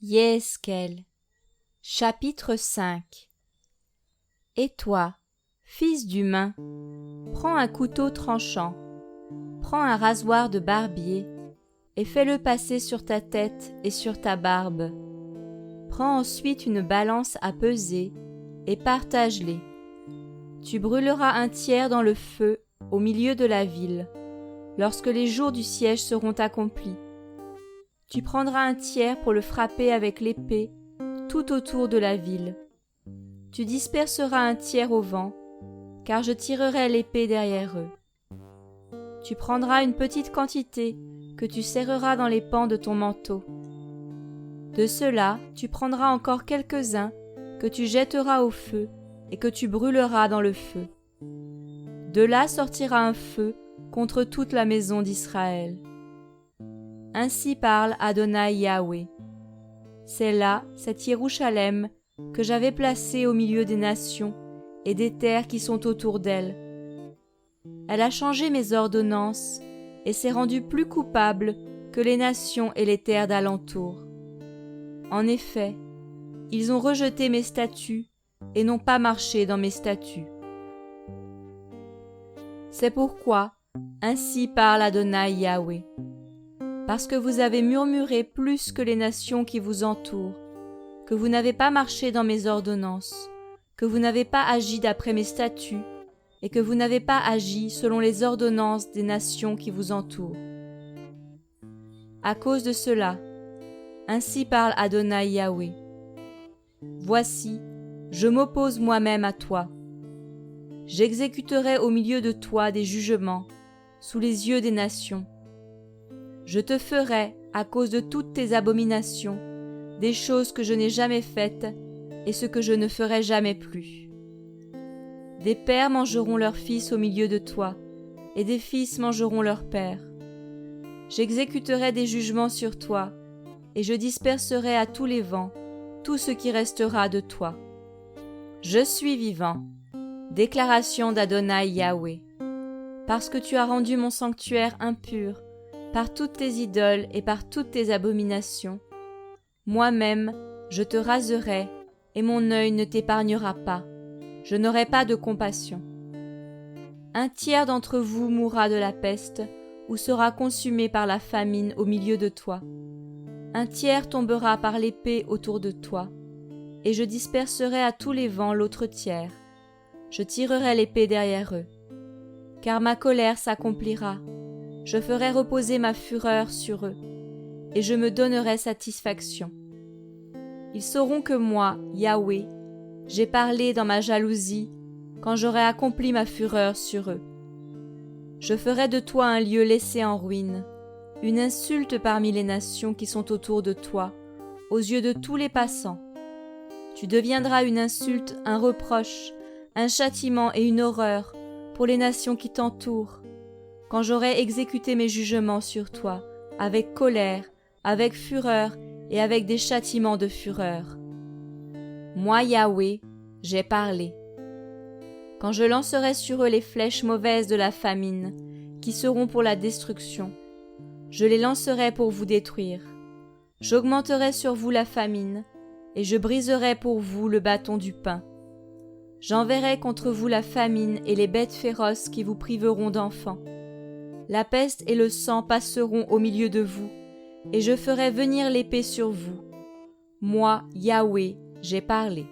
Yeskel, chapitre 5. Et toi, fils d'humain, prends un couteau tranchant, prends un rasoir de barbier, et fais-le passer sur ta tête et sur ta barbe. Prends ensuite une balance à peser, et partage-les. Tu brûleras un tiers dans le feu au milieu de la ville, lorsque les jours du siège seront accomplis. Tu prendras un tiers pour le frapper avec l'épée tout autour de la ville. Tu disperseras un tiers au vent, car je tirerai l'épée derrière eux. Tu prendras une petite quantité que tu serreras dans les pans de ton manteau. De cela, tu prendras encore quelques-uns que tu jetteras au feu et que tu brûleras dans le feu. De là sortira un feu contre toute la maison d'Israël. Ainsi parle Adonai Yahweh. C'est là, cet Yerushalem, que j'avais placé au milieu des nations et des terres qui sont autour d'elle. Elle a changé mes ordonnances et s'est rendue plus coupable que les nations et les terres d'alentour. En effet, ils ont rejeté mes statuts et n'ont pas marché dans mes statuts. C'est pourquoi, ainsi parle Adonai Yahweh. Parce que vous avez murmuré plus que les nations qui vous entourent, que vous n'avez pas marché dans mes ordonnances, que vous n'avez pas agi d'après mes statuts, et que vous n'avez pas agi selon les ordonnances des nations qui vous entourent. À cause de cela, ainsi parle Adonai Yahweh. Voici, je m'oppose moi-même à toi. J'exécuterai au milieu de toi des jugements, sous les yeux des nations. Je te ferai, à cause de toutes tes abominations, des choses que je n'ai jamais faites et ce que je ne ferai jamais plus. Des pères mangeront leurs fils au milieu de toi, et des fils mangeront leurs pères. J'exécuterai des jugements sur toi, et je disperserai à tous les vents tout ce qui restera de toi. Je suis vivant. Déclaration d'Adonai Yahweh. Parce que tu as rendu mon sanctuaire impur, par toutes tes idoles et par toutes tes abominations, moi-même, je te raserai, et mon œil ne t'épargnera pas. Je n'aurai pas de compassion. Un tiers d'entre vous mourra de la peste, ou sera consumé par la famine au milieu de toi. Un tiers tombera par l'épée autour de toi, et je disperserai à tous les vents l'autre tiers. Je tirerai l'épée derrière eux. Car ma colère s'accomplira. Je ferai reposer ma fureur sur eux, et je me donnerai satisfaction. Ils sauront que moi, Yahweh, j'ai parlé dans ma jalousie, quand j'aurai accompli ma fureur sur eux. Je ferai de toi un lieu laissé en ruine, une insulte parmi les nations qui sont autour de toi, aux yeux de tous les passants. Tu deviendras une insulte, un reproche, un châtiment et une horreur pour les nations qui t'entourent, quand j'aurai exécuté mes jugements sur toi, avec colère, avec fureur et avec des châtiments de fureur. Moi, Yahweh, j'ai parlé. Quand je lancerai sur eux les flèches mauvaises de la famine, qui seront pour la destruction, je les lancerai pour vous détruire. J'augmenterai sur vous la famine, et je briserai pour vous le bâton du pain. J'enverrai contre vous la famine et les bêtes féroces qui vous priveront d'enfants. La peste et le sang passeront au milieu de vous, et je ferai venir l'épée sur vous. Moi, Yahweh, j'ai parlé.